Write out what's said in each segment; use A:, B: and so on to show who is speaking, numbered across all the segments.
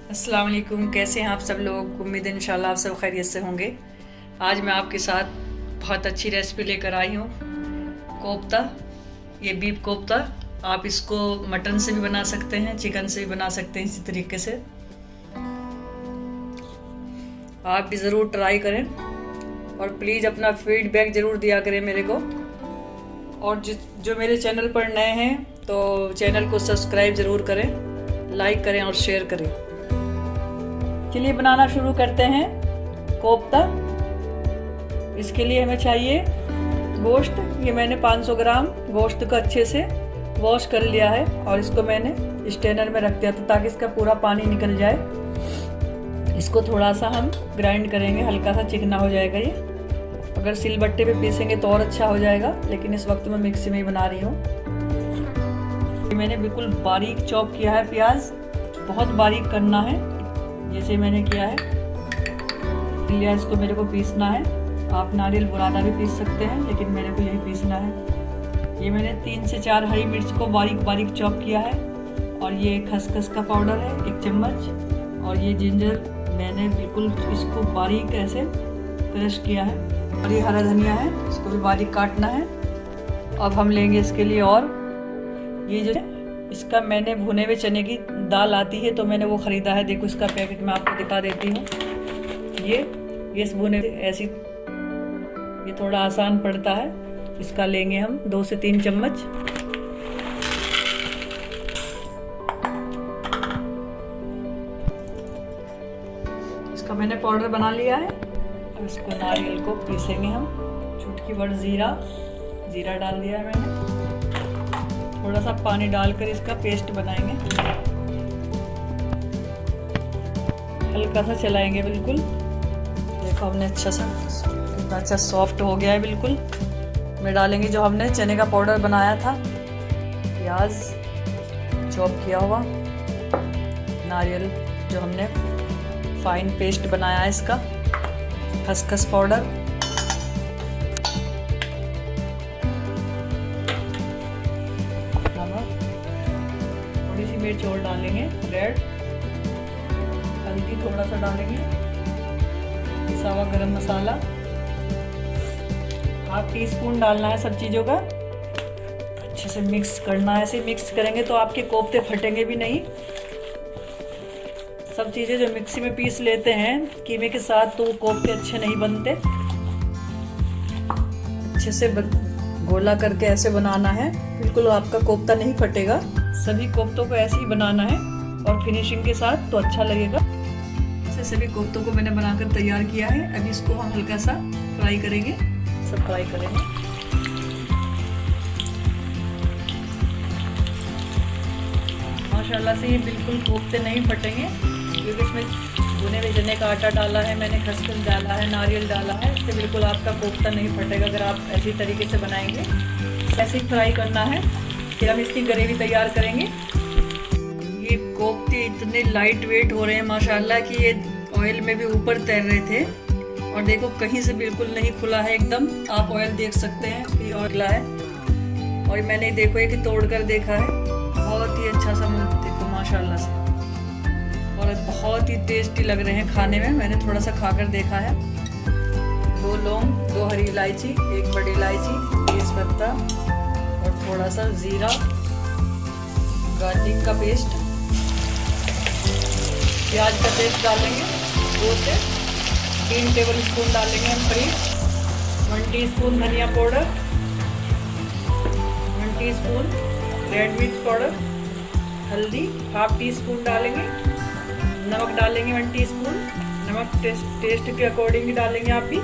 A: अस्सलाम वालेकुम। कैसे हैं आप सब लोग? उम्मीद है इंशाल्लाह आप सब खैरियत से होंगे। आज मैं आपके साथ बहुत अच्छी रेसिपी लेकर आई हूँ, कोफ्ता। ये बीफ कोफ्ता। आप इसको मटन से भी बना सकते हैं, चिकन से भी बना सकते हैं, इसी तरीके से आप भी ज़रूर ट्राई करें और प्लीज़ अपना फीडबैक ज़रूर दिया करें मेरे को। और जो मेरे चैनल पर नए हैं तो चैनल को सब्सक्राइब ज़रूर करें, लाइक करें और शेयर करें। चलिए बनाना शुरू करते हैं कोफ्ता। इसके लिए हमें चाहिए गोश्त। ये मैंने 500 ग्राम गोश्त को अच्छे से वॉश कर लिया है और इसको मैंने स्ट्रेनर में रख दिया था ताकि इसका पूरा पानी निकल जाए। इसको थोड़ा सा हम ग्राइंड करेंगे, हल्का सा चिकना हो जाएगा ये। अगर सिलबट्टे पे पीसेंगे तो और अच्छा हो जाएगा, लेकिन इस वक्त मैं मिक्सी में ही बना रही हूँ। मैंने बिल्कुल बारीक चॉप किया है प्याज, बहुत बारीक करना है जैसे मैंने किया है। लिया इसको मेरे को पीसना है। आप नारियल बुरादा भी पीस सकते हैं, लेकिन मेरे को यही पीसना है। ये मैंने 3 से 4 हरी मिर्च को बारीक बारीक चॉप किया है। और ये खसखस का पाउडर है 1 चम्मच। और ये जिंजर मैंने बिल्कुल इसको बारीक ऐसे क्रश किया है। और ये हरा धनिया है, इसको भी बारीक काटना है। अब हम लेंगे इसके लिए, और ये जो इसका मैंने भुने हुए चने की दाल आती है तो मैंने वो ख़रीदा है। देखो इसका पैकेट मैं आपको दिखा देती हूँ। ये इस भुने ऐसी, ये थोड़ा आसान पड़ता है। इसका लेंगे हम 2 से 3 चम्मच। इसका मैंने पाउडर बना लिया है। अब इसको नारियल को पीसेंगे हम। चुटकी भर जीरा डाल दिया है मैंने। थोड़ा सा पानी डालकर इसका पेस्ट बनाएंगे, हल्का सा चलाएंगे बिल्कुल। देखो हमने अच्छा सा कितना अच्छा सॉफ्ट हो गया है बिल्कुल। में डालेंगे जो हमने चने का पाउडर बनाया था, प्याज चॉप किया हुआ, नारियल जो हमने फाइन पेस्ट बनाया है इसका, खसखस पाउडर, थोड़ी सी मिर्च और डालेंगे रेड, हल्दी थोड़ा सा डालेंगे, पिसा हुआ गरम मसाला 1/2 टीस्पून डालना है सब चीज़ों का। अच्छे से मिक्स करना है। ऐसे मिक्स करेंगे तो आपके कोफ्ते फटेंगे भी नहीं। सब चीज़ें जो मिक्सी में पीस लेते हैं कीमे के साथ तो कोफ्ते अच्छे नहीं बनते। अच्छे से गोला करके ऐसे बनाना है, बिल्कुल आपका कोफ्ता नहीं फटेगा। सभी कोफ्तों को ऐसे ही बनाना है और फिनिशिंग के साथ तो अच्छा लगेगा। ऐसे सभी कोफ्तों को मैंने बनाकर तैयार किया है। अभी इसको हम हल्का सा फ्राई करेंगे, सब फ्राई करेंगे। माशाल्लाह से ये बिल्कुल कोफ्ते नहीं फटेंगे, क्योंकि इसमें भुने हुए चने का आटा डाला है मैंने, खसखस डाला है, नारियल डाला है। इससे बिल्कुल आपका कोफ्ता नहीं फटेगा अगर आप ऐसी तरीके से बनाएंगे। ऐसे ही फ्राई करना है। फिर हम इसकी ग्रेवी तैयार करेंगे। ये कोफ्ते इतने लाइट वेट हो रहे हैं माशाल्लाह कि ये ऑयल में भी ऊपर तैर रहे थे। और देखो कहीं से बिल्कुल नहीं खुला है एकदम। आप ऑयल देख सकते हैं कि ऑयल खुला है। और मैंने देखो ये कि तोड़ कर देखा है, बहुत ही अच्छा सा देखो माशाल्लाह से, और बहुत ही टेस्टी लग रहे हैं खाने में। मैंने थोड़ा सा खाकर देखा है। 2 लौंग, 2 हरी इलायची, 1 बड़ी इलायची, तेजपत्ता और थोड़ा सा जीरा, गार्लिक का पेस्ट, प्याज का पेस्ट डालेंगे 2 से 3 टेबल स्पून डालेंगे हम करीब। 1 टीस्पून धनिया पाउडर, 1 टीस्पून रेड मिर्च पाउडर, हल्दी 1/2 टीस्पून डालेंगे, नमक डालेंगे 1 टीस्पून। नमक टेस्ट के अकॉर्डिंग डालेंगे आप भी।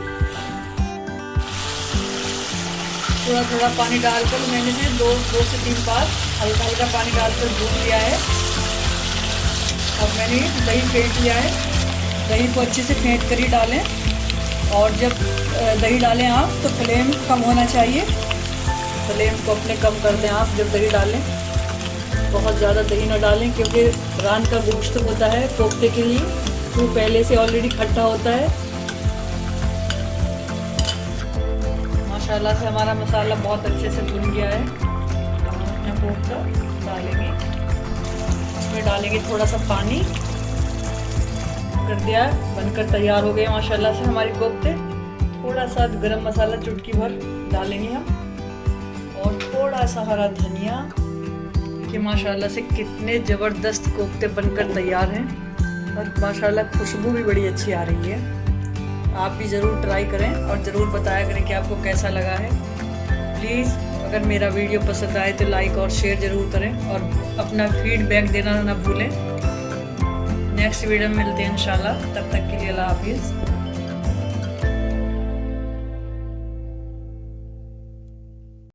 A: थोड़ा थोड़ा पानी डालकर मैंने से 2 से 3 बार हल्का हल्का पानी डालकर भून लिया है। अब मैंने दही फेंट लिया है। दही को अच्छे से फेंट कर ही डालें। और जब दही डालें आप तो फ्लेम कम होना चाहिए। फ्लेम को अपने कम कर दें आप जब दही डालें। बहुत ज़्यादा दही ना डालें, क्योंकि रान का गोश्त होता है कोफ्ते के लिए, तो पहले से ऑलरेडी खट्टा होता है। माशाल्लाह से हमारा मसाला बहुत अच्छे से भुन गया है। अपना कोफ्ता डालेंगे, इसमें डालेंगे थोड़ा सा पानी। कर दिया है, बनकर तैयार हो गए माशाल्लाह से हमारे कोफ्ते। थोड़ा सा गरम मसाला चुटकी भर डालेंगे हम और थोड़ा सा हरा धनिया, कि माशाल्लाह से कितने ज़बरदस्त कोफ्ते बनकर तैयार हैं और माशाल्लाह खुशबू भी बड़ी अच्छी आ रही है। आप भी ज़रूर ट्राई करें और ज़रूर बताया करें कि आपको कैसा लगा है। प्लीज़ अगर मेरा वीडियो पसंद आए तो लाइक और शेयर ज़रूर करें और अपना फीडबैक देना ना भूलें। नेक्स्ट वीडियो में मिलते हैं इंशाल्लाह, तब तक के लिए अल्लाह हाफिज़।